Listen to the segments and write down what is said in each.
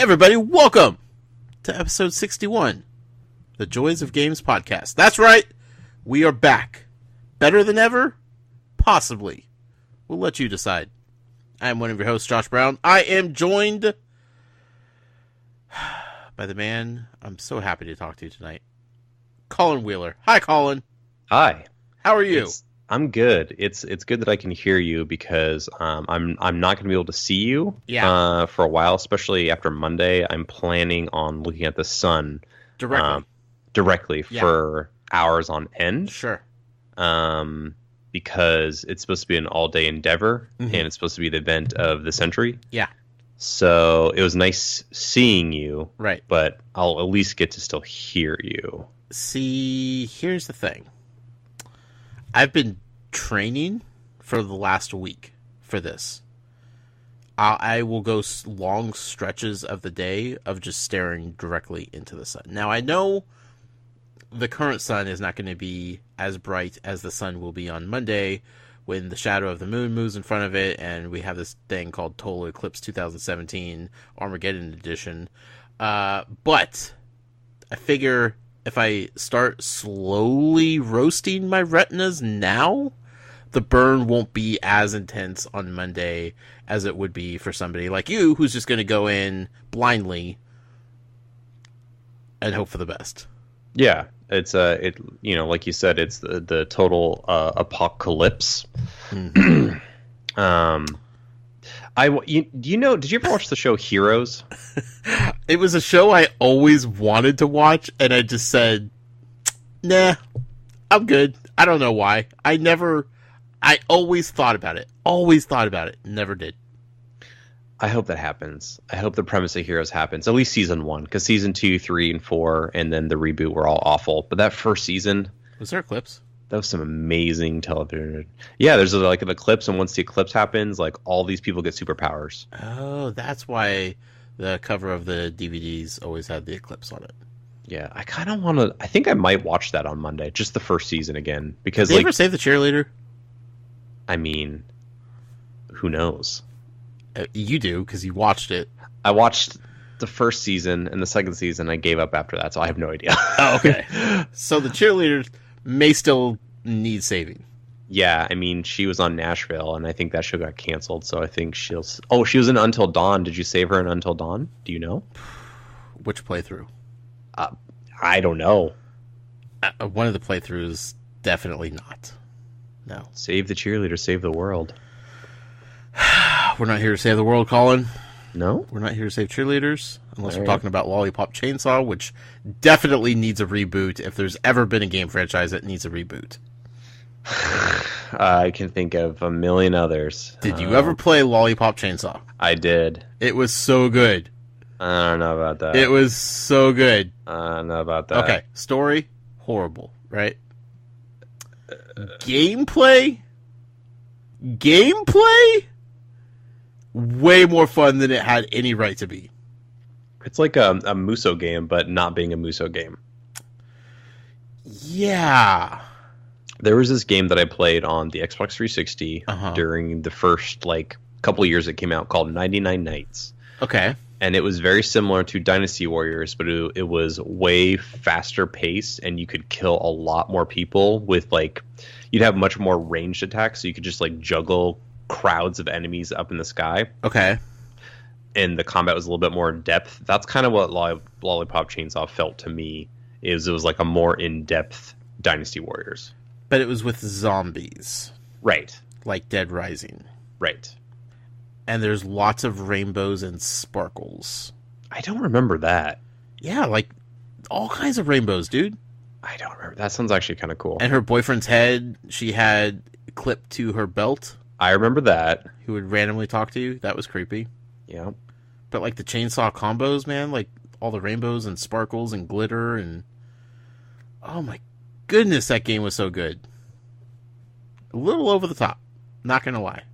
everybody, welcome to episode 61, the Joys of Games podcast. That's right, we are back. Better than ever? Possibly. We'll let you decide. I am one of your hosts, Josh Brown. I am joined by the man I'm so happy to talk to tonight, Colin Wheeler. Hi, Colin. Hi. How are you? I'm good. It's good that I can hear you because I'm not going to be able to see you for a while, especially after Monday. I'm planning on looking at the sun directly for hours on end. Sure. Because it's supposed to be an all-day endeavor, and it's supposed to be the event of the century. Yeah. So it was nice seeing you, right? But I'll at least get to still hear you. See, here's the thing. I've been training for the last week for this. I will go long stretches of the day of just staring directly into the sun. Now, I know the current sun is not going to be as bright as the sun will be on Monday when the shadow of the moon moves in front of it, and we have this thing called Total Eclipse 2017 Armageddon Edition. But I figure if I start slowly roasting my retinas now, the burn won't be as intense on Monday as it would be for somebody like you who's just going to go in blindly and hope for the best. Yeah, it's like you said, it's the total apocalypse. Mm-hmm. Did you ever watch the show Heroes? It was a show I always wanted to watch, and I just said, nah, I'm good. I don't know why. I always thought about it. Never did. I hope that happens. I hope the premise of Heroes happens. At least season 1, because season 2, 3, and 4, and then the reboot were all awful. But that first season... Was there Eclipse? That was some amazing television. Yeah, there's like an eclipse, and once the eclipse happens, like all these people get superpowers. Oh, that's why the cover of the DVDs always had the eclipse on it. Yeah, I kind of want to... I think I might watch that on Monday, just the first season again. Because Did they ever save the cheerleader? I mean, who knows? You do, because you watched it. I watched the first season, and the second season I gave up after that, so I have no idea. Oh, okay. So the cheerleader may still need saving. Yeah, I mean, she was on Nashville, and I think that show got canceled, so I think she'll... Oh, she was in Until Dawn. Did you save her in Until Dawn? Do you know? Which playthrough? I don't know. One of the playthroughs, definitely not. No. Save the cheerleader, save the world. We're not here to save the world, Colin. No? We're not here to save cheerleaders, unless we're talking about Lollipop Chainsaw, which definitely needs a reboot. If there's ever been a game franchise that needs a reboot. I can think of a million others. Did you ever play Lollipop Chainsaw? I did. It was so good. I don't know about that. It was so good. I don't know about that. Okay, story, horrible, right? Gameplay, way more fun than it had any right to be. It's like a Muso game, but not being a Muso game. Yeah. There was this game that I played on the Xbox 360 during the first couple of years it came out called 99 Nights. Okay. And it was very similar to Dynasty Warriors, but it was way faster paced, and you could kill a lot more people with you'd have much more ranged attacks, so you could just juggle crowds of enemies up in the sky. Okay. And the combat was a little bit more in depth. That's kind of what Lollipop Chainsaw felt to me. It was like a more in-depth Dynasty Warriors. But it was with zombies. Right. Like Dead Rising. Right. And there's lots of rainbows and sparkles. I don't remember that. Yeah, all kinds of rainbows, dude. I don't remember. That sounds actually kind of cool. And her boyfriend's head, she had clipped to her belt. I remember that. Who would randomly talk to you. That was creepy. Yeah. But the chainsaw combos, man, all the rainbows and sparkles and glitter and... Oh my goodness, that game was so good. A little over the top. Not gonna lie.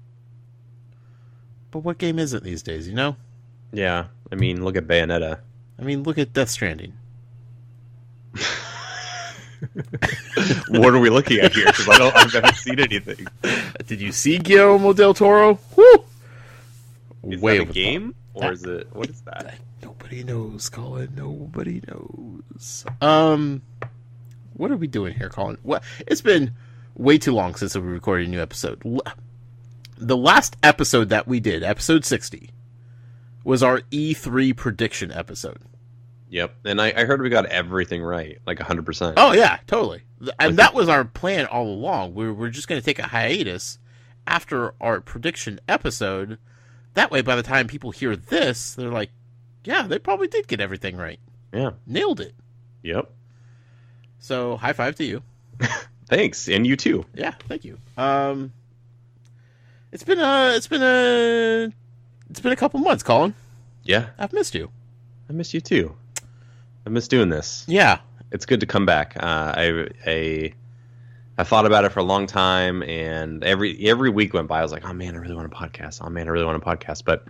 But what game is it these days, you know? Yeah. I mean, look at Bayonetta. I mean, look at Death Stranding. What are we looking at here? Because I haven't seen anything. Did you see Guillermo del Toro? Woo! Is that a game? Or is it... What is that? Nobody Nobody knows, Colin. Nobody knows. What are we doing here, Colin? Well, it's been way too long since we recorded a new episode. The last episode that we did, episode 60, was our E3 prediction episode. Yep, and I heard we got everything right, like 100%. Oh, yeah, totally. And that was our plan all along. We were just going to take a hiatus after our prediction episode. That way, by the time people hear this, they're like, yeah, they probably did get everything right. Yeah. Nailed it. Yep. So, high five to you. Thanks, and you too. Yeah, thank you. It's been a couple months, Colin. Yeah. I've missed you. I miss you too. I miss doing this. Yeah. It's good to come back. I thought about it for a long time, and every week went by, I was like, oh man, I really want a podcast. Oh man, I really want a podcast. But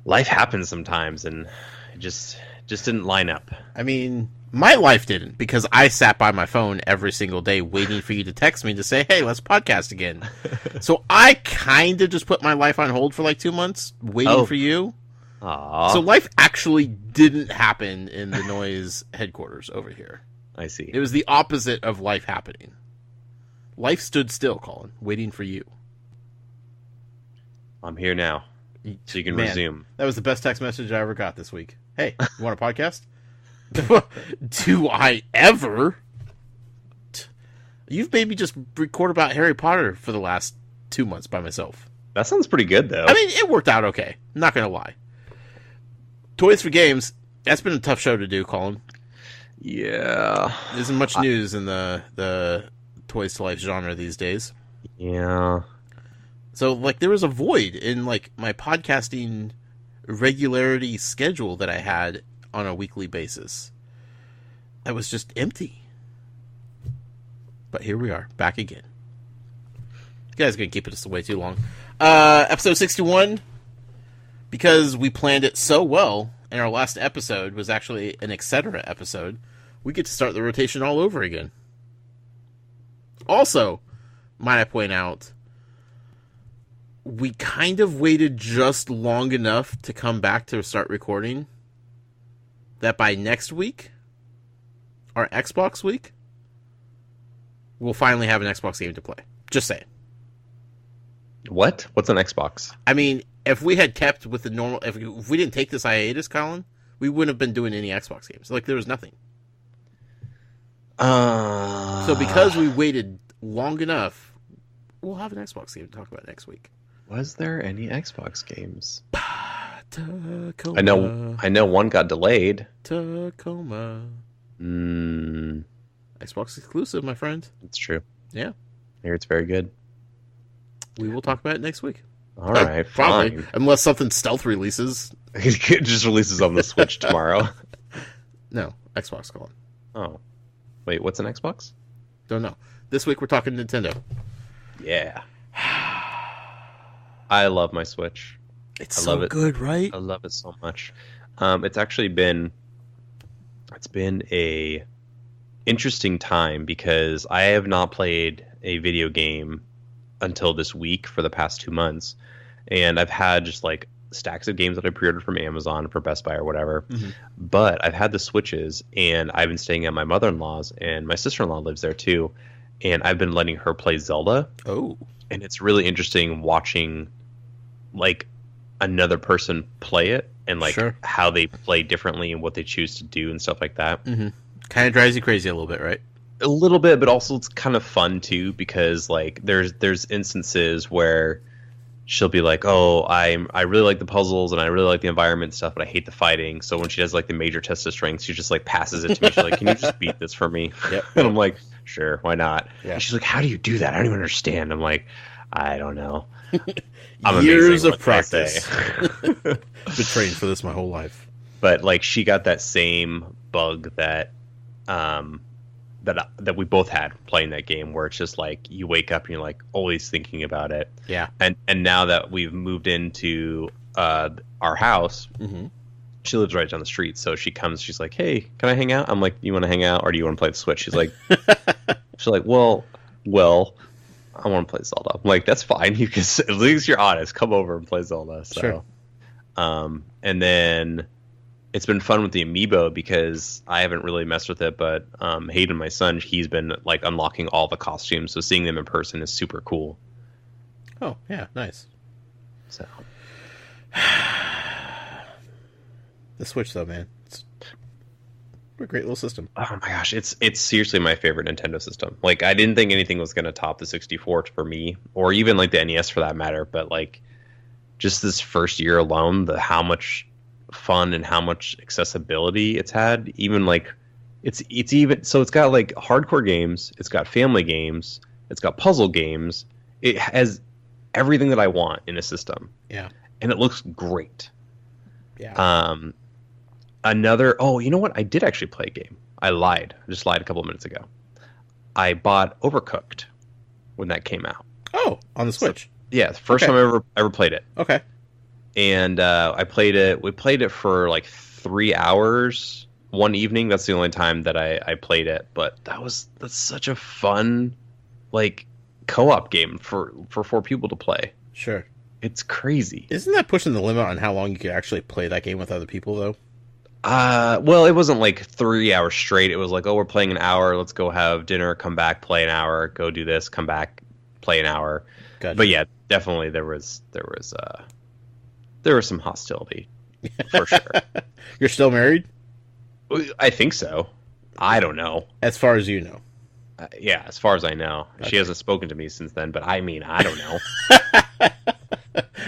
life happens sometimes, and it just didn't line up. I mean, my life didn't, because I sat by my phone every single day waiting for you to text me to say, hey, let's podcast again. So I kind of just put my life on hold for like 2 months waiting for you. Aww. So life actually didn't happen in the Noise headquarters over here. I see. It was the opposite of life happening. Life stood still, Colin, waiting for you. I'm here now, so you can resume. That was the best text message I ever got this week. Hey, you want a podcast? Do I ever? You've made me just record about Harry Potter for the last 2 months by myself. That sounds pretty good, though. I mean, it worked out okay. I'm not going to lie. Toys for Games, that's been a tough show to do, Colin. Yeah. There isn't much news in the Toys to Life genre these days. Yeah. So, like, there was a void in, like, my podcasting regularity schedule that I had on a weekly basis. That was just empty. But here we are, back again. You guys are going to keep it way too long. Episode 61, because we planned it so well, and our last episode was actually an etc. episode, we get to start the rotation all over again. Also, might I point out, we kind of waited just long enough to come back to start recording that by next week, our Xbox week, we'll finally have an Xbox game to play. Just saying. What? What's an Xbox? I mean, if we had kept with the normal... If we didn't take this hiatus, Colin, we wouldn't have been doing any Xbox games. Like, there was nothing. So because we waited long enough, we'll have an Xbox game to talk about next week. Was there any Xbox games? Tacoma. I know one got delayed. Tacoma. Xbox exclusive, my friend. It's true. Yeah. I hear it's very good. We will talk about it next week. All right, probably. fine. Unless something stealth releases. It just releases on the Switch tomorrow. No, Xbox, Colin. Oh. Wait, what's an Xbox? Don't know. This week we're talking Nintendo. Yeah. I love my Switch. It's so good, right? I love it so much. It's actually been a interesting time because I have not played a video game until this week for the past 2 months, and I've had just like stacks of games that I pre-ordered from Amazon for Best Buy or whatever. Mm-hmm. But I've had the Switches, and I've been staying at my mother-in-law's, and my sister-in-law lives there too, and I've been letting her play Zelda. Oh, and it's really interesting watching like another person play it and like how they play differently and what they choose to do and stuff like that. Mm-hmm. Kind of drives you crazy a little bit, right? A little bit, but also it's kind of fun too because like there's instances where she'll be like, "Oh, I really like the puzzles and I really like the environment stuff, but I hate the fighting." So when she does like the major test of strength, she just like passes it to me. She's like, "Can you just beat this for me?" Yep. And I'm like, "Sure, why not?" Yeah. And she's like, "How do you do that? I don't even understand." I'm like, "I don't know." I'm years of practice. Been trained for this my whole life. But like she got that same bug that that we both had playing that game, where it's just like you wake up and you're like always thinking about it. Yeah. And now that we've moved into our house, mm-hmm. She lives right down the street, so she comes. She's like, "Hey, can I hang out?" I'm like, "You want to hang out, or do you want to play the Switch?" She's like, well, I want to play Zelda. I'm like, "That's fine. You can, as long as you're honest, come over and play Zelda." So, sure. And then it's been fun with the amiibo because I haven't really messed with it, but Hayden, my son, he's been like unlocking all the costumes, so seeing them in person is super cool. Oh yeah, nice. So the Switch, though, man, it's a great little system. Oh my gosh, it's seriously my favorite Nintendo system. Like, I didn't think anything was going to top the 64 for me, or even like the NES for that matter. But like, just this first year alone, how much fun and how much accessibility it's had. Even like, it's even so it's got like hardcore games, it's got family games, it's got puzzle games. It has everything that I want in a system. Yeah, and it looks great. Yeah. Oh, you know what? I did actually play a game. I lied. I just lied a couple of minutes ago. I bought Overcooked when that came out. Oh, on the Switch. So, yeah, the first time I ever played it. Okay. And I played it. We played it for like 3 hours one evening. That's the only time that I played it. But that's such a fun, like, co-op game for 4 people to play. Sure. It's crazy. Isn't that pushing the limit on how long you could actually play that game with other people, though? Well, it wasn't like 3 hours straight. It was like, oh, we're playing an hour. Let's go have dinner, come back, play an hour, go do this, come back, play an hour. Gotcha. But yeah, definitely there was some hostility for sure. You're still married? I think so. I don't know. As far as you know. Yeah, as far as I know. Okay. She hasn't spoken to me since then, but I mean, I don't know.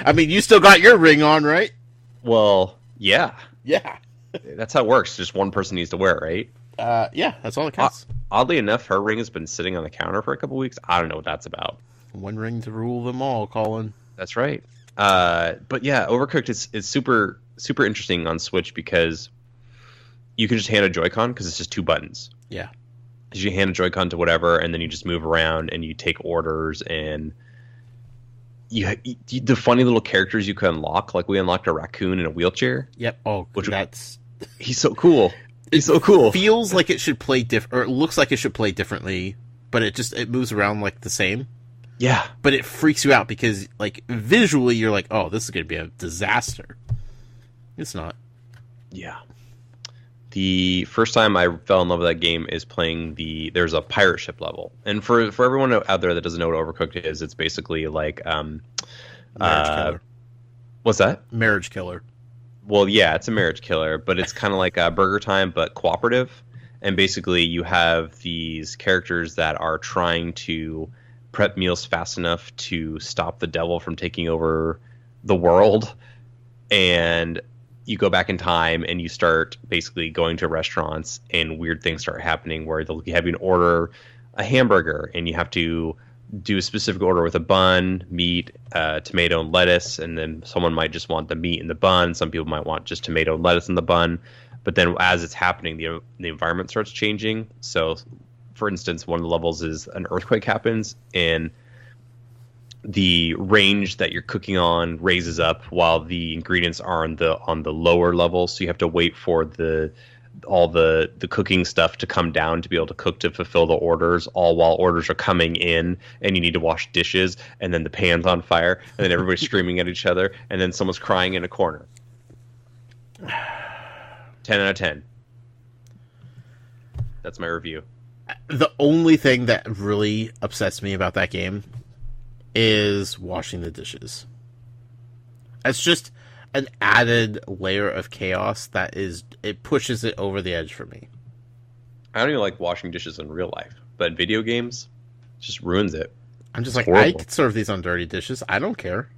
I mean, you still got your ring on, right? Well, yeah. Yeah. That's how it works. Just one person needs to wear it, right? Yeah, that's all it counts. Oddly enough, her ring has been sitting on the counter for a couple weeks. I don't know what that's about. One ring to rule them all, Colin. That's right. But yeah, Overcooked is super, super interesting on Switch because you can just hand a Joy-Con because it's just 2 buttons. Yeah. You hand a Joy-Con to whatever, and then you just move around and you take orders, and the funny little characters you can unlock. Like, we unlocked a raccoon in a wheelchair. Yep. Oh, he's so cool. He's so cool. Feels like it should play or it looks like it should play differently, but it moves around like the same. Yeah. But it freaks you out because, like, visually you're like, oh, this is going to be a disaster. It's not. Yeah. The first time I fell in love with that game is playing there's a pirate ship level. And for everyone out there that doesn't know what Overcooked is, it's basically like Marriage killer. What's that? Marriage killer. Well, yeah, it's a marriage killer, but it's kind of like a Burger Time, but cooperative. And basically you have these characters that are trying to prep meals fast enough to stop the devil from taking over the world. And you go back in time and you start basically going to restaurants and weird things start happening where they'll have you order a hamburger and you have to do a specific order with a bun, meat, tomato, and lettuce. And then someone might just want the meat and the bun. Some people might want just tomato and lettuce in the bun. But then as it's happening, the environment starts changing. So, for instance, one of the levels is an earthquake happens and the range that you're cooking on raises up while the ingredients are on the lower level. So you have to wait for all the cooking stuff to come down to be able to cook to fulfill the orders, all while orders are coming in and you need to wash dishes and then the pan's on fire and then everybody's screaming at each other and then someone's crying in a corner. 10 out of 10. That's my review. The only thing that really upsets me about that game is washing the dishes. It's just an added layer of chaos it pushes it over the edge for me. I don't even like washing dishes in real life, but video games just ruins it. I'm just it's like, horrible. I could serve these on dirty dishes. I don't care.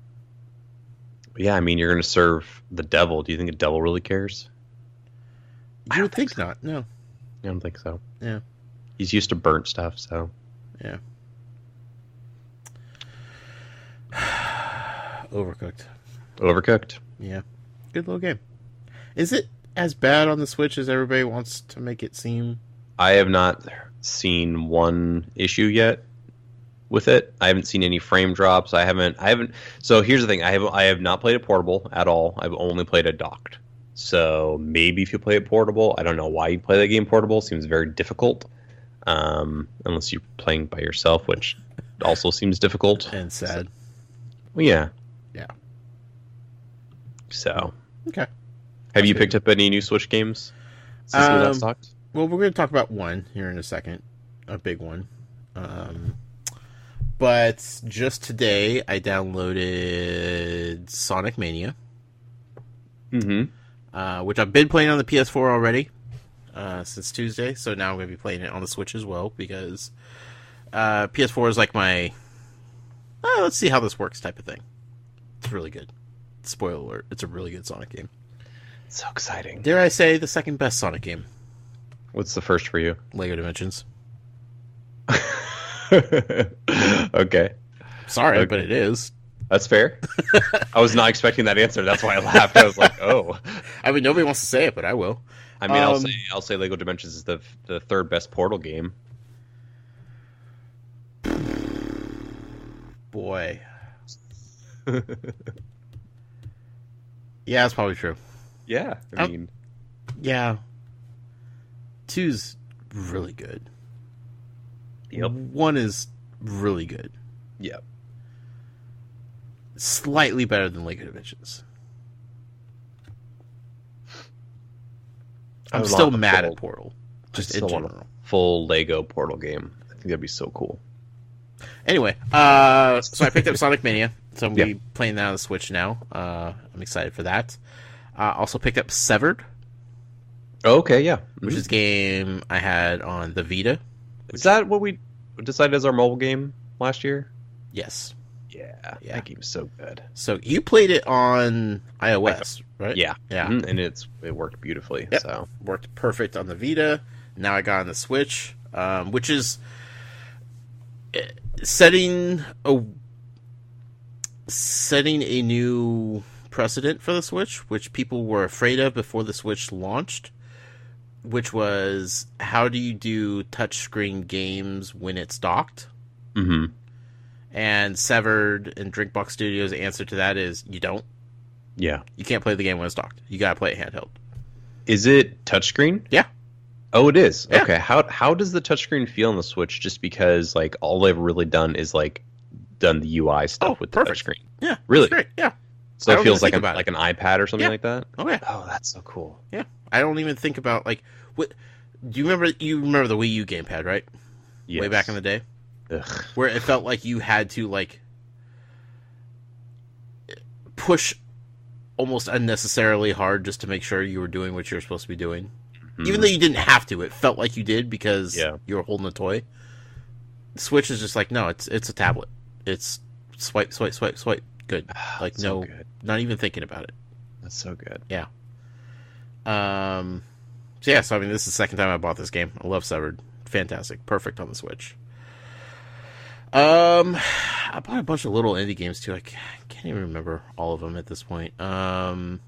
Yeah, I mean, you're going to serve the devil. Do you think the devil really cares? You would think not. No. I don't think so. Yeah. He's used to burnt stuff, so. Yeah. Overcooked. Yeah. Good little game. Is it as bad on the Switch as everybody wants to make it seem? I have not seen one issue yet with it. I haven't seen any frame drops. I haven't so here's the thing. I have not played it portable at all. I've only played it docked. So maybe if you play it portable, I don't know why you play that game portable. It seems very difficult. Unless you're playing by yourself, which also seems difficult. And sad. Well, yeah. Yeah. So. Okay. Have you picked up any new Switch games since we last talked? Well, we're going to talk about one here in a second, a big one. But just today, I downloaded Sonic Mania, which I've been playing on the PS4 already since Tuesday. So now I'm going to be playing it on the Switch as well because PS4 is like my let's see how this works type of thing. It's really good. Spoiler alert: it's a really good Sonic game. So exciting. Dare I say the second best Sonic game? What's the first for you? Lego Dimensions. Okay. Sorry, but it is. That's fair. I was not expecting that answer. That's why I laughed. I was like, oh. I mean, nobody wants to say it, but I will. I mean, I'll say Lego Dimensions is the third best Portal game. Boy. Yeah, that's probably true. Yeah, I mean... Yeah. 2's really good. Yep. 1 is really good. Yep. Slightly better than Lego Dimensions. I'm still mad at Portal. Just in general. Full Lego Portal game. I think that'd be so cool. Anyway, so I picked up Sonic Mania. So I'm going to be playing that on the Switch now. I'm excited for that. Also picked up Severed. Okay, yeah. Which is a game I had on the Vita. Is that what we decided as our mobile game last year? Yes. Yeah. That game's so good. So you played it on iOS, right? Yeah. Yeah. And it worked beautifully. Yep. So worked perfect on the Vita. Now I got on the Switch, which is setting a new precedent for the Switch, which people were afraid of before the Switch launched, which was how do you do touchscreen games when it's docked? Mm-hmm. And Severed and Drinkbox Studios' answer to that is you don't. Yeah. You can't play the game when it's docked. You gotta play it handheld. Is it touchscreen? Yeah. Oh, it is? Yeah. Okay. How does the touchscreen feel on the Switch just because like all they've really done is like done the UI stuff with the touchscreen? Yeah. Really? Great. Yeah. So it feels like an iPad or something like that? Oh, yeah. Oh, that's so cool. Yeah. I don't even think about, like, what... Do you remember the Wii U gamepad, right? Yes. Way back in the day? Ugh. Where it felt like you had to, like, push almost unnecessarily hard just to make sure you were doing what you were supposed to be doing. Mm-hmm. Even though you didn't have to, it felt like you did because you were holding a toy. The Switch is just like, no, it's a tablet. It's swipe, swipe, swipe, swipe. Good. Like, no, good. Not even thinking about it. That's so good. Yeah. So I mean, this is the second time I bought this game. I love Severed. Fantastic. Perfect on the Switch. I bought a bunch of little indie games too. I can't even remember all of them at this point. Man,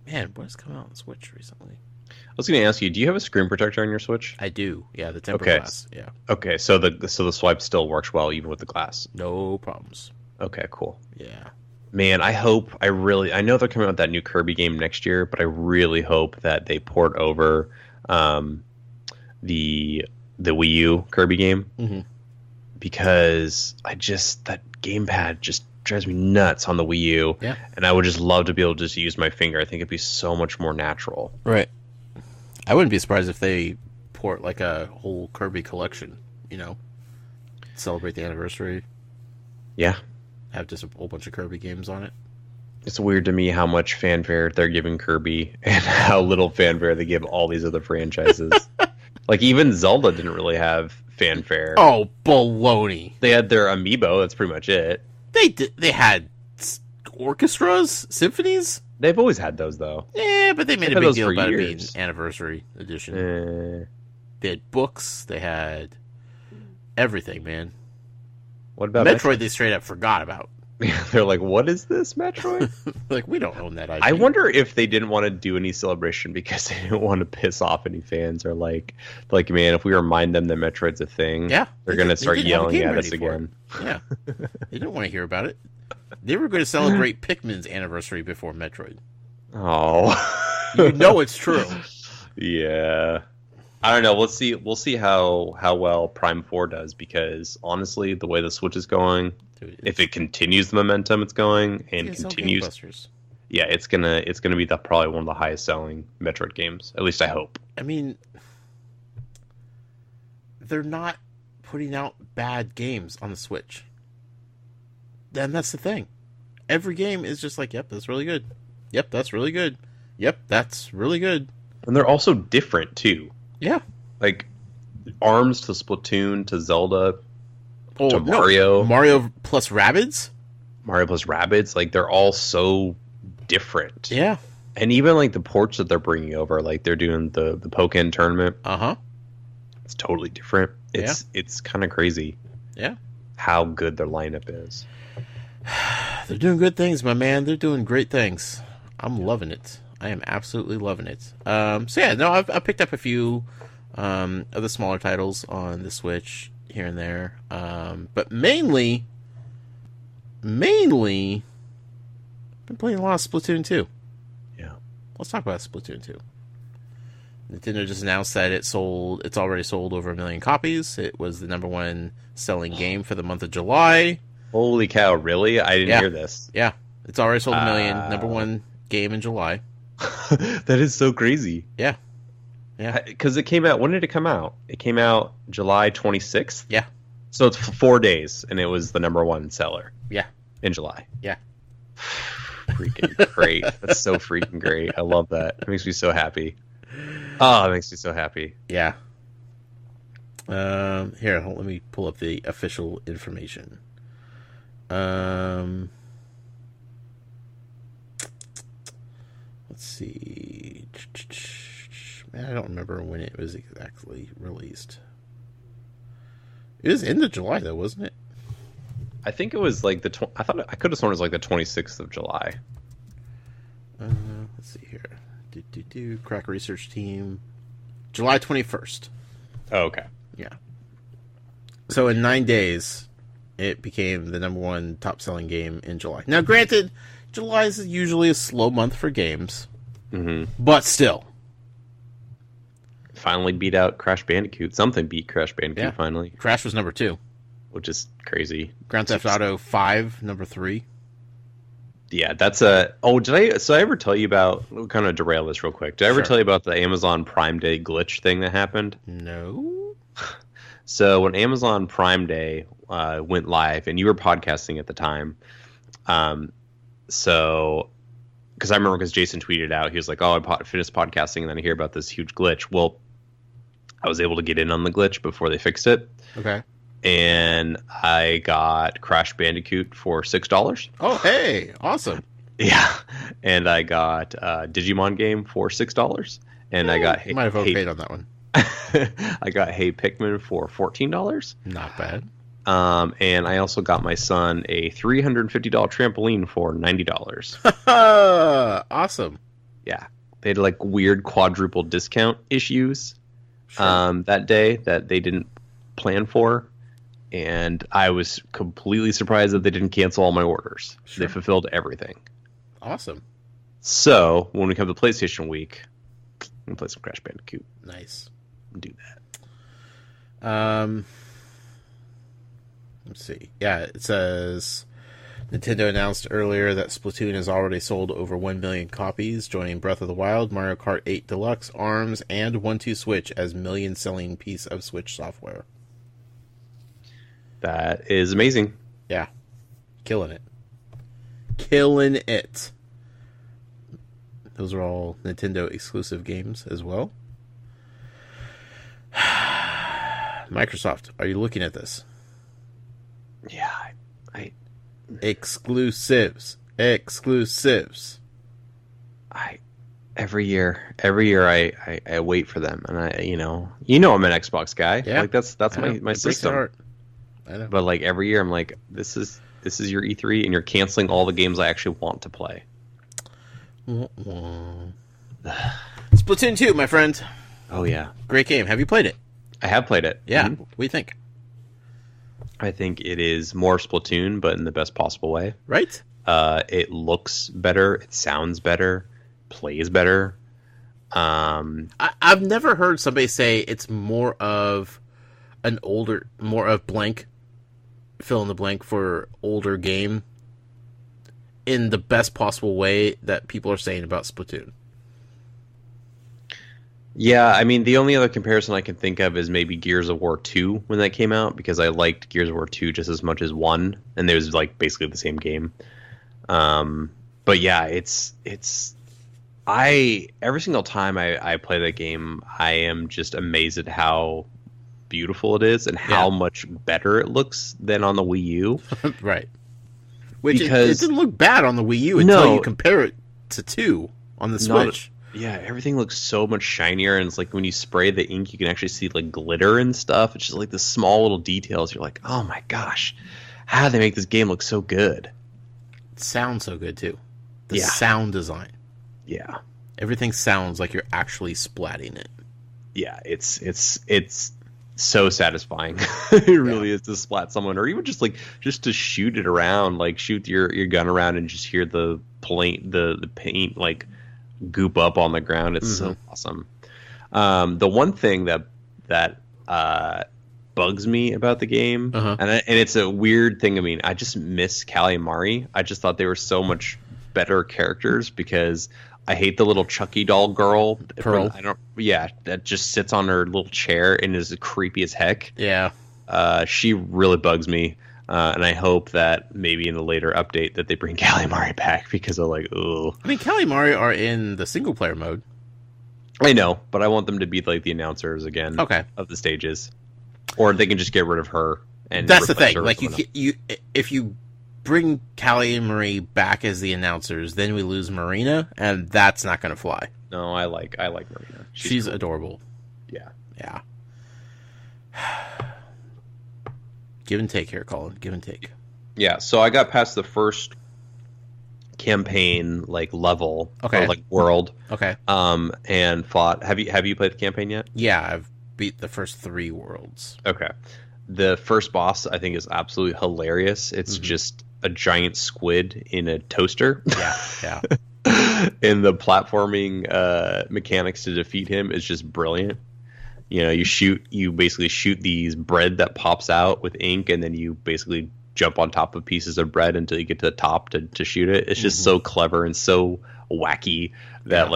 what has come out on the Switch recently? I was going to ask you, do you have a screen protector on your Switch? I do. Yeah, the tempered glass. Yeah. Okay, so the swipe still works well even with the glass. No problems. Okay, cool. Yeah. Man, I know they're coming out with that new Kirby game next year, but I really hope that they port over the Wii U Kirby game because that gamepad just drives me nuts on the Wii U. Yeah. And I would just love to be able to just use my finger. I think it'd be so much more natural. Right. I wouldn't be surprised if they port like a whole Kirby collection, celebrate the anniversary. Yeah. Have just a whole bunch of Kirby games on it. It's weird to me how much fanfare they're giving Kirby and how little fanfare they give all these other franchises. Like, even Zelda didn't really have fanfare. Oh, baloney. They had their amiibo, that's pretty much it. They had orchestras, symphonies. They've always had those, though. Yeah, but they made a big deal about it being anniversary edition. They had books. They had everything, man. What about Metroid? They straight up forgot about. They're like, what is this, Metroid? Like, we don't own that IP. I wonder if they didn't want to do any celebration because they didn't want to piss off any fans or like, man, if we remind them that Metroid's a thing, they're going to start yelling at us again. Yeah. They didn't want to hear about it. They were going to celebrate Pikmin's anniversary before Metroid. Oh. You know it's true. Yeah. I don't know. We'll see how well Prime 4 does because honestly, the way the Switch is going, if it continues the momentum it's going and continues, Yeah, it's gonna be probably one of the highest selling Metroid games. At least I hope. I mean, they're not putting out bad games on the Switch. And that's the thing. Every game is just like, yep, that's really good. Yep, that's really good. Yep, that's really good. And they're also different too. Yeah. Like ARMS to Splatoon to Zelda to Mario. No. Mario plus Rabbids? Mario plus Rabbids, like they're all so different. Yeah. And even like the ports that they're bringing over, like they're doing the Pokken tournament. Uh-huh. It's totally different. It's kind of crazy. Yeah. How good their lineup is. They're doing good things, my man. They're doing great things. I'm loving it. I am absolutely loving it. So yeah, no, I've picked up a few of the smaller titles on the Switch here and there. But mainly been playing a lot of Splatoon 2. Yeah. Let's talk about Splatoon 2. Nintendo just announced that it's already sold over 1 million copies. It was the number one selling game for the month of July. Holy cow, really? I didn't hear this. Yeah. It's already sold 1 million. Number one game in July. That is so crazy. Yeah. Yeah. Because it came out, when did it come out? It came out July 26th? Yeah. So it's 4 days, and it was the number one seller. Yeah. In July. Yeah. Freaking great. That's so freaking great. I love that. It makes me so happy. Oh, it makes me so happy. Yeah. Here, let me pull up the official information. Let's see. Man, I don't remember when it was exactly released. It was end of July, though, wasn't it? I think it was like I thought I could have sworn it was like the 26th of July. Let's see here. Crack Research Team. July 21st. Oh, okay. Yeah. So in 9 days, it became the number one top-selling game in July. Now, granted, July is usually a slow month for games. Mm-hmm. But still. Finally beat out Crash Bandicoot. Something beat Crash Bandicoot finally. Crash was number 2. Which is crazy. Grand Theft Auto 5, number 3. Yeah, that's a... Oh, did I ever tell you about... We'll kind of derail this real quick. Did I ever tell you about the Amazon Prime Day glitch thing that happened? No. So when Amazon Prime Day went live, and you were podcasting at the time, so... Because I remember Jason tweeted out, he was like, oh, I finished podcasting, and then I hear about this huge glitch. Well, I was able to get in on the glitch before they fixed it. Okay. And I got Crash Bandicoot for $6. Oh, hey, awesome! Yeah, and I got Digimon game for $6, and I got you might have overpaid on that one. I got Hey Pikmin for $14. Not bad. And I also got my son a $350 trampoline for $90. Awesome. Yeah, they had like weird quadruple discount issues that day that they didn't plan for. And I was completely surprised that they didn't cancel all my orders. Sure. They fulfilled everything. Awesome. So, when we come to PlayStation Week, I'm going to play some Crash Bandicoot. Nice. Do that. Let's see. Yeah, it says... Nintendo announced earlier that Splatoon has already sold over 1 million copies, joining Breath of the Wild, Mario Kart 8 Deluxe, ARMS, and 1-2-Switch as million-selling piece of Switch software. That is amazing. Yeah. Killing it. Killing it. Those are all Nintendo exclusive games as well. Microsoft, are you looking at this? Yeah, I exclusives. Every year I wait for them, and I'm an Xbox guy. Yeah. Like that's my system. I know. But like every year I'm like, this is your E3 and you're canceling all the games I actually want to play. Splatoon 2, my friend. Oh yeah. Great game. Have you played it? I have played it. Yeah. Mm-hmm. What do you think? I think it is more Splatoon, but in the best possible way. Right? It looks better. It sounds better. Plays better. I've never heard somebody say it's more of blank, fill in the blank for older game. in the best possible way that people are saying about Splatoon. Yeah, I mean, the only other comparison I can think of is maybe Gears of War 2 when that came out, because I liked Gears of War 2 just as much as 1, and it was like basically the same game. But yeah, every single time I play that game, I am just amazed at how beautiful it is and how much better it looks than on the Wii U. Right. Which it didn't look bad on the Wii U until you compare it to 2 on the Switch. Yeah, everything looks so much shinier, and it's like when you spray the ink, you can actually see like glitter and stuff. It's just like the small little details. You're like, oh my gosh, how did they make this game look so good? It sounds so good too. The sound design. Yeah, everything sounds like you're actually splatting it. Yeah, it's so satisfying. It really is to splat someone, or even just to shoot it around, like shoot your gun around and just hear the paint like goop up on the ground. It's so awesome. The one thing that bugs me about the game, and it's a weird thing. I mean, I just miss Callie and Mari. I just thought they were so much better characters, because I hate the little Chucky doll girl. Pearl. That just sits on her little chair and is creepy as heck. Yeah. She really bugs me. And I hope that maybe in the later update that they bring Callie and Mari back, because I'm like, ooh. I mean, Callie and Mari are in the single player mode. I know, but I want them to be like the announcers again of the stages. Or they can just get rid of her. And that's the thing. Like, if you bring Callie and Mari back as the announcers, then we lose Marina, and that's not going to fly. No, I like Marina. She's cool. Adorable. Yeah. Yeah. Give and take here, Colin. Give and take. Yeah, so I got past the first campaign level or world. Okay. And fought. Have you played the campaign yet? Yeah, I've beat the first 3 worlds. Okay. The first boss I think is absolutely hilarious. It's just a giant squid in a toaster. Yeah. And the platforming mechanics to defeat him is just brilliant. You know, you basically shoot these bread that pops out with ink, and then you basically jump on top of pieces of bread until you get to the top to shoot it. It's just so clever and so wacky that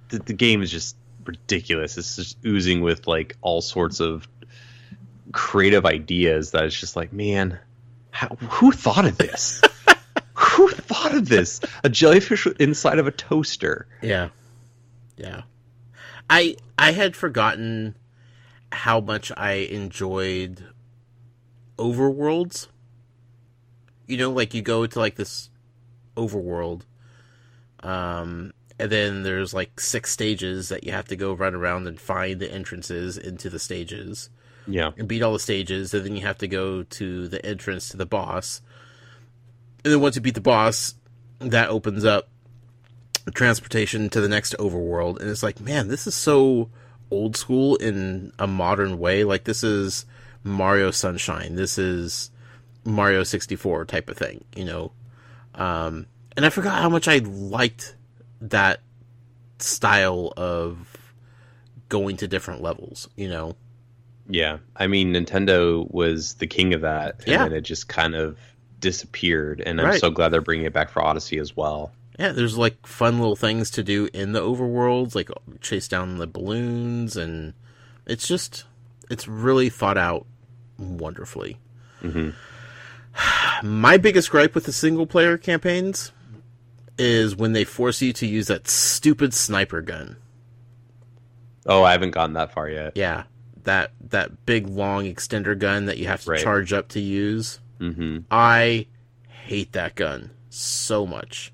the game is just ridiculous. It's just oozing with all sorts of creative ideas that it's just like, man, who thought of this? Who thought of this? A jellyfish inside of a toaster. Yeah. I had forgotten how much I enjoyed Overworlds. You know, you go to this Overworld, and then there's 6 stages that you have to go run around and find the entrances into the stages. Yeah. And beat all the stages, and then you have to go to the entrance to the boss. And then once you beat the boss, that opens up transportation to the next Overworld, and it's like, man, this is so old school in a modern way. This is Mario Sunshine, this is Mario 64 type of thing, you know. And I forgot how much I liked that style of going to different levels, you know. Yeah, I mean, Nintendo was the king of that, and then it just kind of disappeared, and I'm so glad they're bringing it back for Odyssey as well. Yeah, there's fun little things to do in the overworlds, chase down the balloons, and it's really thought out wonderfully. My biggest gripe with the single player campaigns is when they force you to use that stupid sniper gun. Oh, I haven't gotten that far yet. Yeah, that big long extender gun that you have to charge up to use. I hate that gun so much.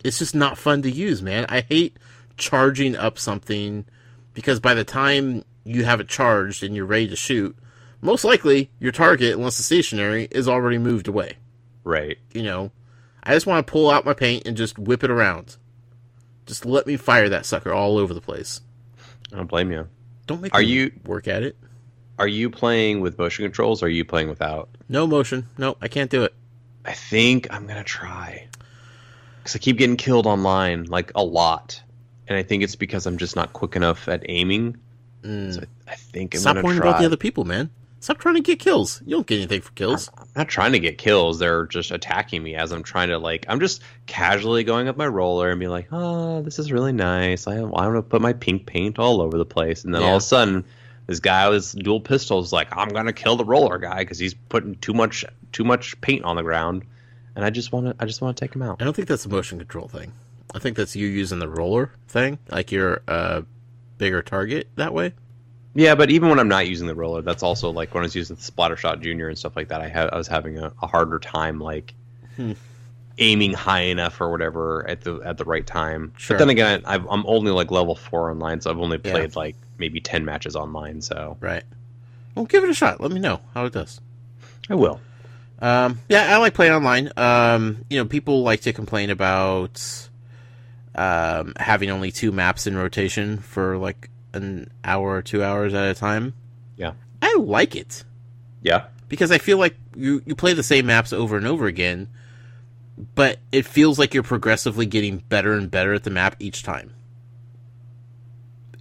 It's just not fun to use, man. I hate charging up something, because by the time you have it charged and you're ready to shoot, most likely your target, unless it's stationary, is already moved away. Right. You know, I just want to pull out my paint and just whip it around. Just let me fire that sucker all over the place. I don't blame you. Don't make me work at it. Are you playing with motion controls, or are you playing without? No motion. No, I can't do it. I think I'm going to try. Because I keep getting killed online, a lot. And I think it's because I'm just not quick enough at aiming. So I think I'm going to try. Stop worrying about the other people, man. Stop trying to get kills. You don't get anything for kills. I'm not trying to get kills. They're just attacking me as I'm trying to, like, I'm just casually going up my roller and be like, oh, this is really nice. I want to put my pink paint all over the place. And then all of a sudden, this guy with dual pistols is like, I'm going to kill the roller guy because he's putting too much paint on the ground. And I just want to take him out. I don't think that's a motion control thing. I think that's you using the roller thing. Like you're a bigger target that way. Yeah, but even when I'm not using the roller, that's also like when I was using the Splattershot Junior and stuff like that. I was having a harder time like aiming high enough or whatever at the right time. Sure. But then again, I'm only like level 4 online, so I've only played like maybe 10 matches online. So right. Well, give it a shot. Let me know how it does. I will. Yeah, I like playing online. People like to complain about having only 2 maps in rotation for like an hour or 2 hours at a time. Yeah. I like it. Yeah. Because I feel like you play the same maps over and over again, but it feels like you're progressively getting better and better at the map each time.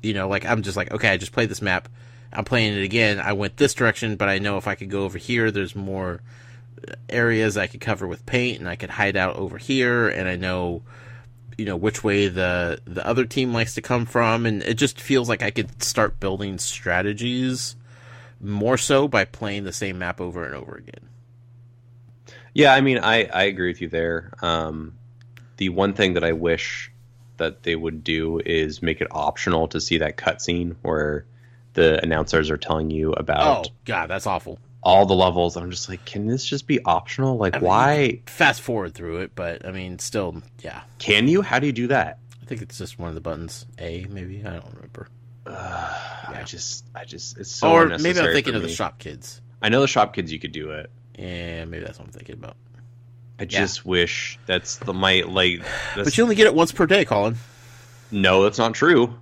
Like I'm just like, okay, I just played this map. I'm playing it again. I went this direction, but I know if I could go over here, there's more areas I could cover with paint, and I could hide out over here, and I know which way the other team likes to come from, and it just feels like I could start building strategies more so by playing the same map over and over again. Yeah, I mean, I agree with you there. The one thing that I wish that they would do is make it optional to see that cutscene where the announcers are telling you about... Oh, God, that's awful. All the levels. I'm just like, can this just be optional? Like, why? Fast forward through it, but I mean, still, yeah. Can you? How do you do that? I think it's just one of the buttons. A, maybe? I don't remember. I just, it's so Or unnecessary. Maybe I'm thinking of the Shop Kids. I know the Shop Kids, you could do it. Yeah, maybe that's what I'm thinking about. I just wish that's But you only get it once per day, Colin. No, that's not true.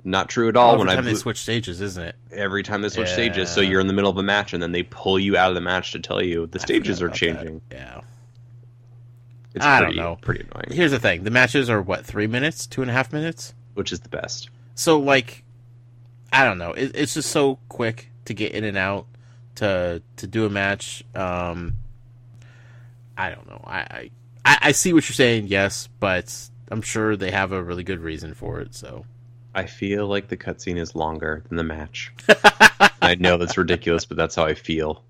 Not true at all. Every time they switch stages, isn't it? Every time they switch stages, so you're in the middle of a match, and then they pull you out of the match to tell you the stages are changing. That. Yeah. I don't know. Pretty annoying. Here's the thing. The matches are, 3 minutes? 2.5 minutes? Which is the best. So, I don't know. It's just so quick to get in and out, to do a match. I don't know. I see what you're saying, yes, but I'm sure they have a really good reason for it, so... I feel like the cutscene is longer than the match. I know that's ridiculous, but that's how I feel.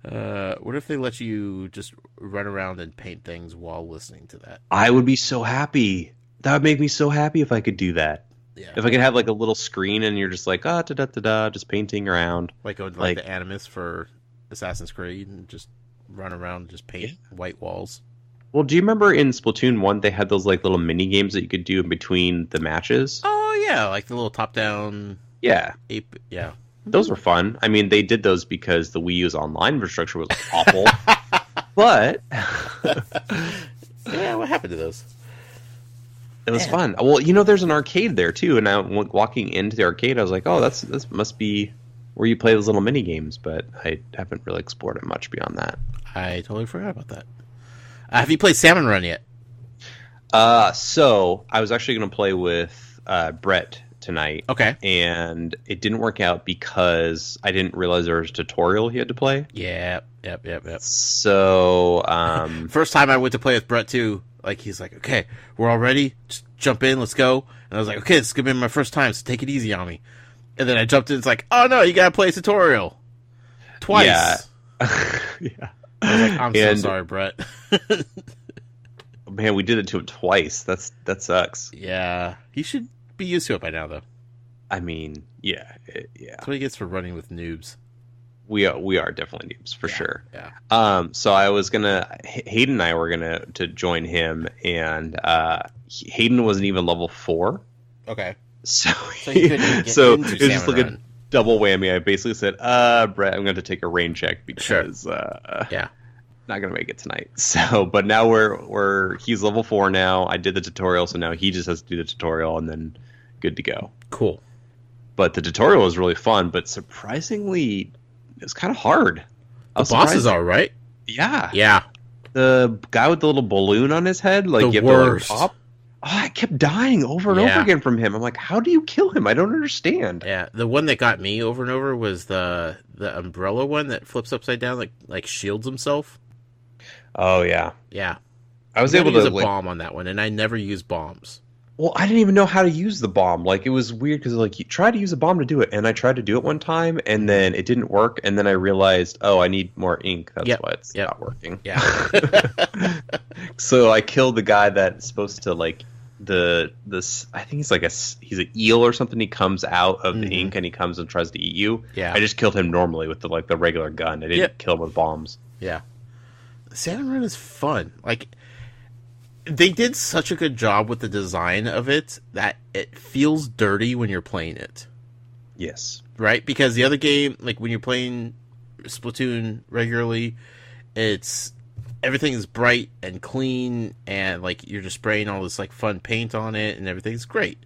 What if they let you just run around and paint things while listening to that? I would be so happy. That would make me so happy if I could do that. Yeah. If I could have a little screen and you're just like, just painting around. Like the Animus for Assassin's Creed and just run around and just paint white walls. Well, do you remember in Splatoon 1 they had those little mini games that you could do in between the matches? Oh yeah, like the little top-down. Yeah. Ape. Yeah. Those were fun. I mean, they did those because the Wii U's online infrastructure was awful. But yeah, what happened to those? It was fun. Well, there's an arcade there too, and I walking into the arcade, I was like, "Oh, this must be where you play those little mini games." But I haven't really explored it much beyond that. I totally forgot about that. Have you played Salmon Run yet? So I was actually going to play with Brett tonight. Okay. And it didn't work out because I didn't realize there was a tutorial he had to play. Yeah. Yep. So first time I went to play with Brett too, he's like, okay, we're all ready. Just jump in, let's go. And I was like, okay, this is going to be my first time, so take it easy on me. And then I jumped in, it's like, oh no, you got to play a tutorial. Twice. Yeah. Yeah. I was like, I'm so sorry, Brett. Man, we did it to him twice. That sucks. Yeah. He should be used to it by now, though. I mean, yeah. That's what he gets for running with noobs. We are definitely noobs, for sure. Yeah. So I was Hayden and I were to join him, and Hayden wasn't even level 4. Okay. So it was just a double whammy. I basically said, Brett, I'm going to take a rain check because not going to make it tonight. So, but now he's level 4 now. I did the tutorial, so now he just has to do the tutorial and then good to go. Cool. But the tutorial was really fun, but surprisingly, it was kind of hard. The bosses are, right? Yeah. Yeah. The guy with the little balloon on his head, you have to pop. I kept dying over and over again from him. I'm like, how do you kill him? I don't understand. Yeah, the one that got me over and over was the umbrella one that flips upside down, like shields himself. Oh yeah, yeah. I was able to use a bomb on that one, and I never use bombs. Well, I didn't even know how to use the bomb. Like, it was weird because, like, you try to use a bomb to do it, and I tried to do it one time, and then it didn't work, and then I realized, oh, I need more ink. That's why it's not working. Yeah. So I killed the guy that's supposed to, like, I think he's like he's an eel or something. He comes out of the ink, and he comes and tries to eat you. Yeah. I just killed him normally with the regular gun. I didn't kill him with bombs. Yeah. Salmon Run is fun. Like, they did such a good job with the design of it that it feels dirty when you're playing it. Yes. Right? Because the other game, like when you're playing Splatoon regularly, everything is bright and clean, and like you're just spraying all this like fun paint on it, and everything's great.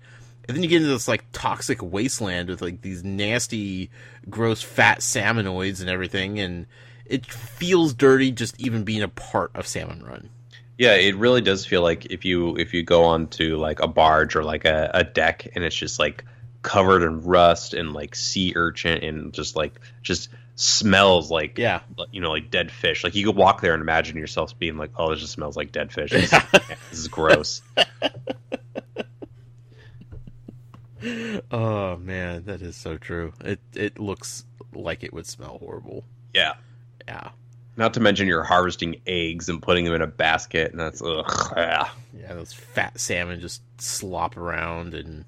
And then you get into this like toxic wasteland with like these nasty, gross, fat salmonoids and everything, and it feels dirty just even being a part of Salmon Run. Yeah, it really does feel like if you go onto like a barge or like a deck and it's just like covered in rust and like sea urchin and just smells like like dead fish. Like you could walk there and imagine yourself being like, oh, this just smells like dead fish. This is gross. Oh man, that is so true. It looks like it would smell horrible. Yeah. Yeah. Not to mention you're harvesting eggs and putting them in a basket, and that's yeah, those fat salmon just slop around, and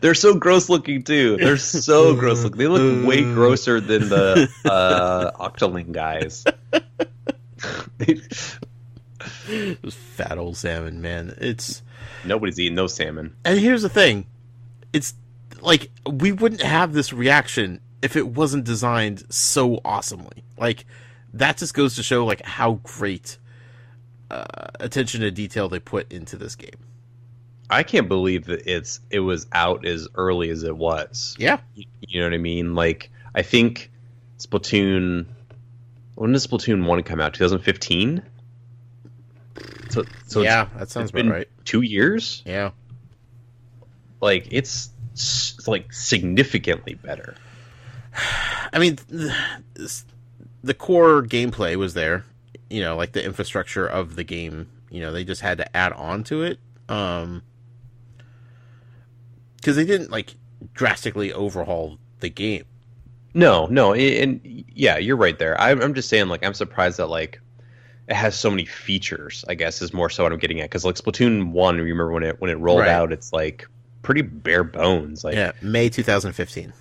they're so gross looking too. They're so gross looking. They look way grosser than the octoling guys. Those fat old salmon, man. Nobody's eating those salmon. And here's the thing: it's like we wouldn't have this reaction if it wasn't designed so awesomely. Like. That just goes to show like how great attention to detail they put into this game. I can't believe that it was out as early as it was. Yeah, you know what I mean. Like I think Splatoon. When did Splatoon 1 come out? 2015. So yeah, that sounds about right. 2 years. Yeah, like it's like significantly better. I mean. The core gameplay was there, like the infrastructure of the game, they just had to add on to it. Because they didn't, like, drastically overhaul the game. No, and yeah, you're right there. I'm just saying, like, I'm surprised that, like, it has so many features, I guess, is more so what I'm getting at. Because, like, Splatoon 1, remember when it rolled out, it's, like, pretty bare bones. Like, yeah, May 2015.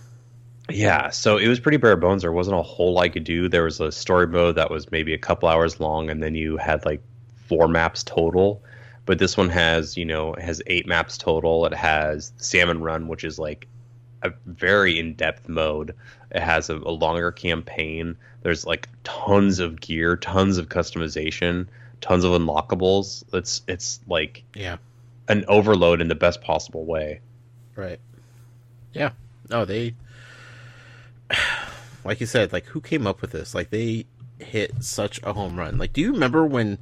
Yeah, so it was pretty bare bones. There wasn't a whole lot you could do. There was a story mode that was maybe a couple hours long, and then you had like 4 maps total. But this one has, it has 8 maps total. It has Salmon Run, which is like a very in-depth mode. It has a longer campaign. There's like tons of gear, tons of customization, tons of unlockables. It's like an overload in the best possible way. Right. Yeah. No, they... Like you said, like, who came up with this? Like, they hit such a home run. Like, do you remember when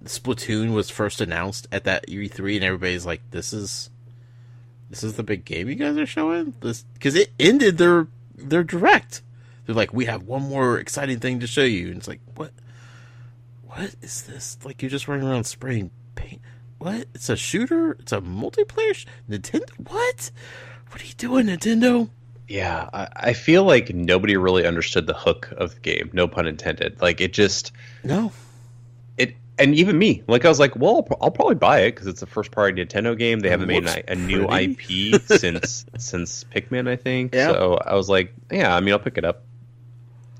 Splatoon was first announced at that E3 and everybody's like, this is the big game you guys are showing? This, because it ended their direct. They're like, we have one more exciting thing to show you. And it's like, what is this? Like, you're just running around spraying paint. What? It's a shooter? It's a multiplayer? Nintendo? What are you doing, Nintendo? Yeah, I feel like nobody really understood the hook of the game. No pun intended. Like it just and even me. Like I was like, well, I'll probably buy it because it's a first party Nintendo game. They haven't made a new IP since Pikmin, I think. Yeah. So I was like, yeah, I mean, I'll pick it up.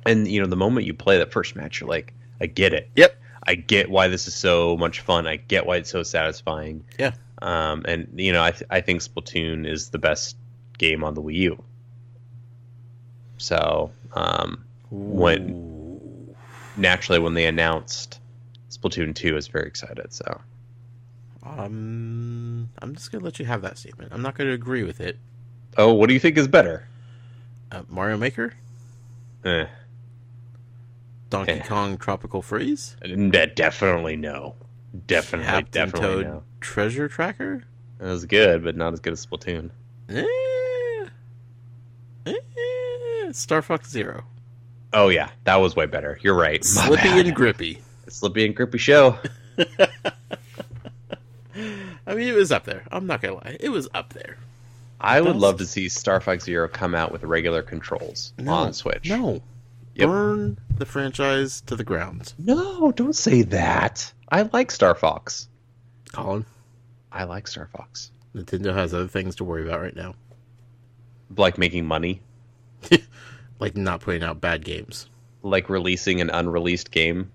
And the moment you play that first match, you're like, I get it. Yep. I get why this is so much fun. I get why it's so satisfying. Yeah. And I think Splatoon is the best game on the Wii U. So, when they announced Splatoon 2, I was very excited. So, I'm just gonna let you have that statement. I'm not gonna agree with it. Oh, what do you think is better? Mario Maker? Donkey Kong Tropical Freeze? Definitely no. Definitely Toad no. Treasure Tracker? It was good, but not as good as Splatoon. Star Fox Zero. Oh yeah, that was way better. You're right. Slippy and Grippy. Slippy and Grippy show. I mean, it was up there. I'm not gonna lie, it was up there. I would love to see Star Fox Zero come out with regular controls on Switch. No, burn the franchise to the ground. No, don't say that. I like Star Fox. Colin, I like Star Fox. Nintendo has other things to worry about right now, like making money, like not putting out bad games, like releasing an unreleased game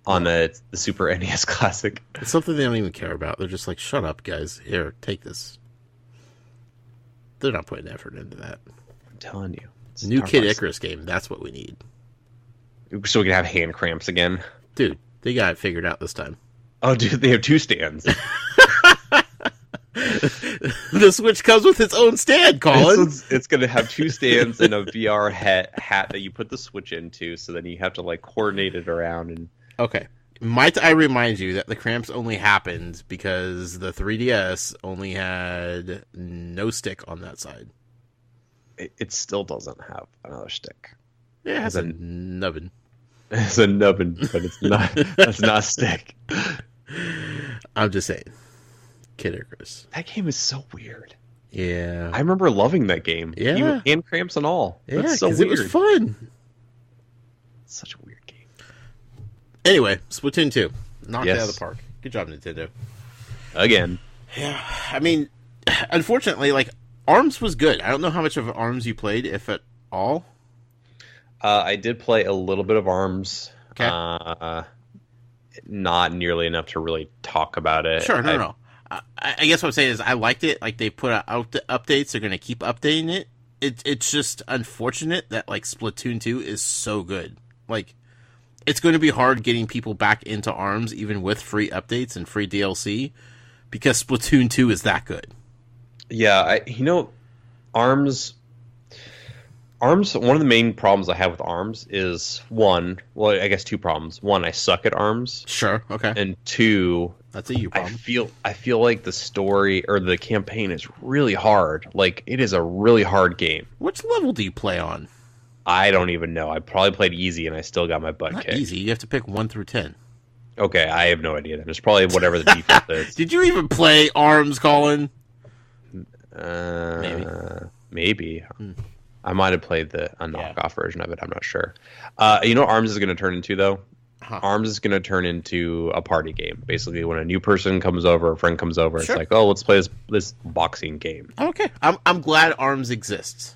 on the Super NES Classic. It's something they don't even care about. They're just like, shut up, guys. Here, take this. They're not putting effort into that. I'm telling you. New Kid Icarus game. That's what we need. So we can have hand cramps again? Dude, they got it figured out this time. Oh, dude, they have 2 stands. The Switch comes with its own stand, Colin. It's going to have 2 stands and a VR hat that you put the Switch into, so then you have to like coordinate it around. And okay. Might I remind you that the cramps only happened because the 3DS only had no stick on that side. It still doesn't have another stick. Yeah, it has a nubbin. It's a nubbin, but it's not. That's not a stick. I'm just saying. Kid Icarus. That game is so weird. Yeah. I remember loving that game. Yeah. Even hand cramps and all. Yeah, because so it was fun. It's such a weird game. Anyway, Splatoon 2. Knocked it out of the park. Good job, Nintendo. Again. Yeah. I mean, unfortunately, like, ARMS was good. I don't know how much of ARMS you played, if at all. I did play a little bit of ARMS. Okay. Not nearly enough to really talk about it. Sure, no. I guess what I'm saying is I liked it. Like, they put out the updates. They're going to keep updating it. It's just unfortunate that, like, Splatoon 2 is so good. Like, it's going to be hard getting people back into ARMS, even with free updates and free DLC, because Splatoon 2 is that good. Yeah, ARMS, one of the main problems I have with ARMS is, I guess 2 problems. 1, I suck at ARMS. Sure, okay. And 2, that's a you problem. I feel like the story or the campaign is really hard. Like, it is a really hard game. Which level do you play on? I don't even know. I probably played easy and I still got my butt Not kicked. Easy. You have to pick 1 through 10. Okay, I have no idea. It's probably whatever the default is. Did you even play ARMS, Colin? Maybe. I might have played a knockoff version of it. I'm not sure. You know what ARMS is going to turn into, though? Huh. ARMS is going to turn into a party game. Basically, when a new person comes over, a friend comes over, Sure. It's like, oh, let's play this boxing game. Okay. I'm glad ARMS exists.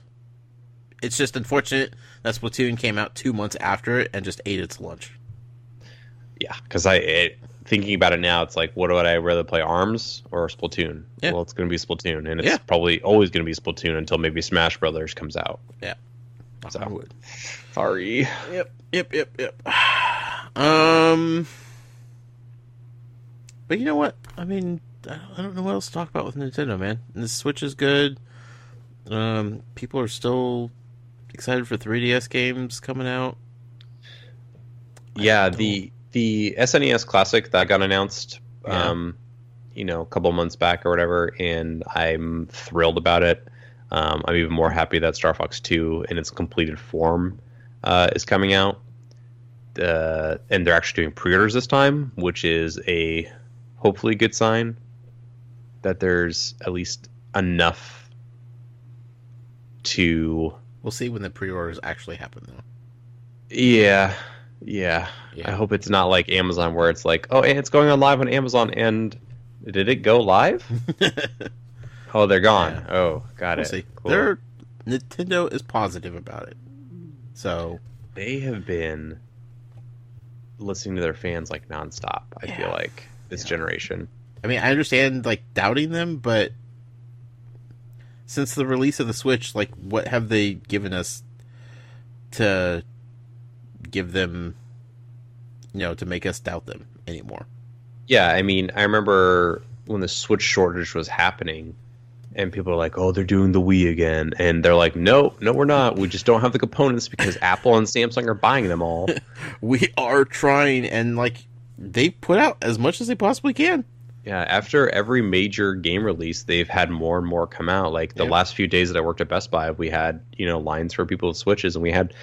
It's just unfortunate that Splatoon came out 2 months after it and just ate its lunch. Yeah, because thinking about it now, it's like, what would I rather play, ARMS or Splatoon? Yeah. Well, it's going to be Splatoon, and it's probably always going to be Splatoon until maybe Smash Brothers comes out. Yeah. So, I would. Sorry. Yep. But you know what? I mean, I don't know what else to talk about with Nintendo, man. And the Switch is good. People are still excited for 3DS games coming out. Yeah, the SNES Classic that got announced, a couple months back or whatever, and I'm thrilled about it. I'm even more happy that Star Fox 2 in its completed form is coming out. And they're actually doing pre-orders this time, which is a hopefully good sign that there's at least enough to... We'll see when the pre-orders actually happen, though. Yeah. I hope it's not like Amazon where it's like, oh, it's going on live on Amazon, and did it go live? Oh, they're gone. Yeah. Oh, got it. See. Cool. Nintendo is positive about it. So they have been listening to their fans like nonstop, I feel like, this generation. I mean, I understand like doubting them, but since the release of the Switch, like, what have they given us to give them, to make us doubt them anymore? Yeah, I mean, I remember when the Switch shortage was happening, and people are like, oh, they're doing the Wii again. And they're like, no, we're not. We just don't have the components because Apple and Samsung are buying them all. We are trying, and, like, they put out as much as they possibly can. Yeah, after every major game release, they've had more and more come out. Like the last few days that I worked at Best Buy, we had, lines for people with Switches, and we had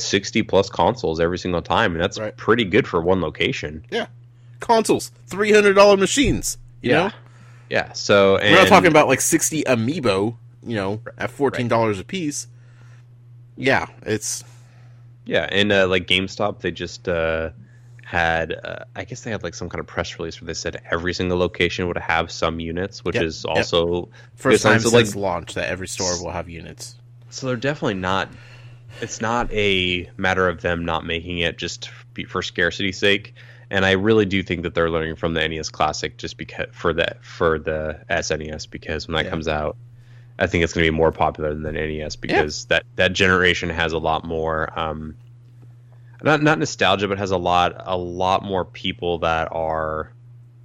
60 plus consoles every single time, and that's pretty good for one location. Yeah. Consoles, $300 machines, you know? Yeah, so we're not talking about like 60 amiibo, at $14 a piece. Yeah, it's and like GameStop, they just had I guess they had like some kind of press release where they said every single location would have some units, which is also first time since launch that every store will have units. So they're definitely not. It's not a matter of them not making it just for scarcity's sake. And I really do think that they're learning from the NES Classic just because for the SNES, because when that comes out, I think it's going to be more popular than the NES because that generation has a lot more not nostalgia, but has a lot more people that are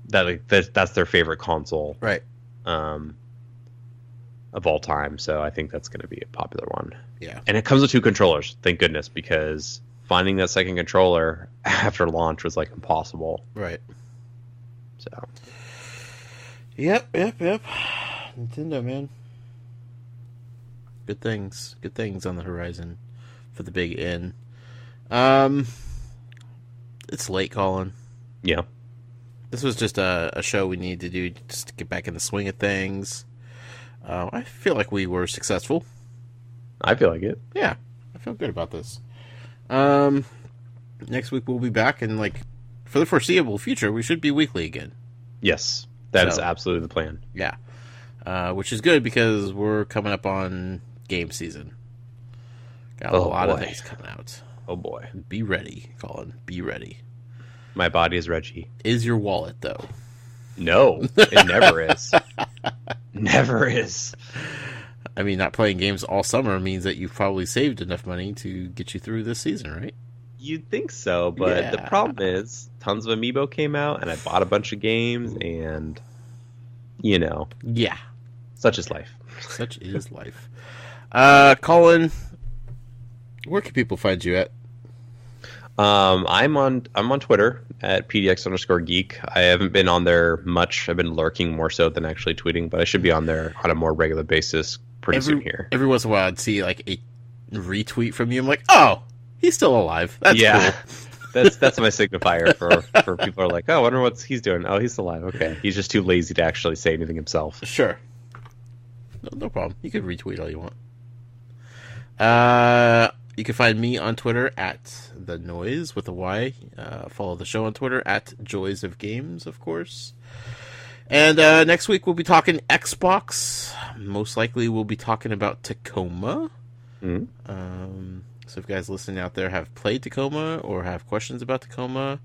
that's their favorite console, right? Of all time. So I think that's going to be a popular one. Yeah, and it comes with 2 controllers, thank goodness, because finding that second controller after launch was like impossible. Right. So. Yep. Nintendo, man. Good things on the horizon for the big N. It's late, Colin. Yeah. This was just a show we needed to do just to get back in the swing of things. I feel like we were successful. I feel like it. Yeah, I feel good about this. Next week we'll be back, and like for the foreseeable future, we should be weekly again. Yes, that is absolutely the plan. Yeah, which is good because we're coming up on game season. Got a lot of things coming out. Oh boy. Be ready, Colin. Be ready. My body is Reggie. Is your wallet, though? No, it never is. Never is. I mean, not playing games all summer means that you've probably saved enough money to get you through this season, right? You'd think so, but the problem is tons of Amiibo came out, and I bought a bunch of games, and, Yeah. Such is life. Such is life. Colin, where can people find you at? I'm on Twitter at PDX_geek. I haven't been on there much. I've been lurking more so than actually tweeting, but I should be on there on a more regular basis pretty soon here. Every once in a while, I'd see like a retweet from you. I'm like, oh, he's still alive. That's cool. That's my signifier for people who are like, oh, I wonder what he's doing. Oh, he's still alive. Okay, he's just too lazy to actually say anything himself. Sure. No problem. You can retweet all you want. You can find me on Twitter at The Noise with a Y. Follow the show on Twitter at Joys of Games, of course. And next week we'll be talking Xbox. Most likely we'll be talking about Tacoma. Mm-hmm. So if you guys listening out there have played Tacoma or have questions about Tacoma,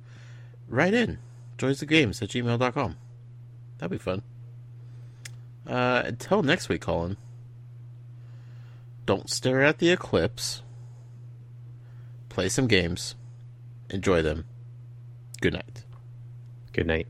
write in. joysofgames@gmail.com. That'd be fun. Until next week, Colin. Don't stare at the eclipse. Play some games. Enjoy them. Good night. Good night.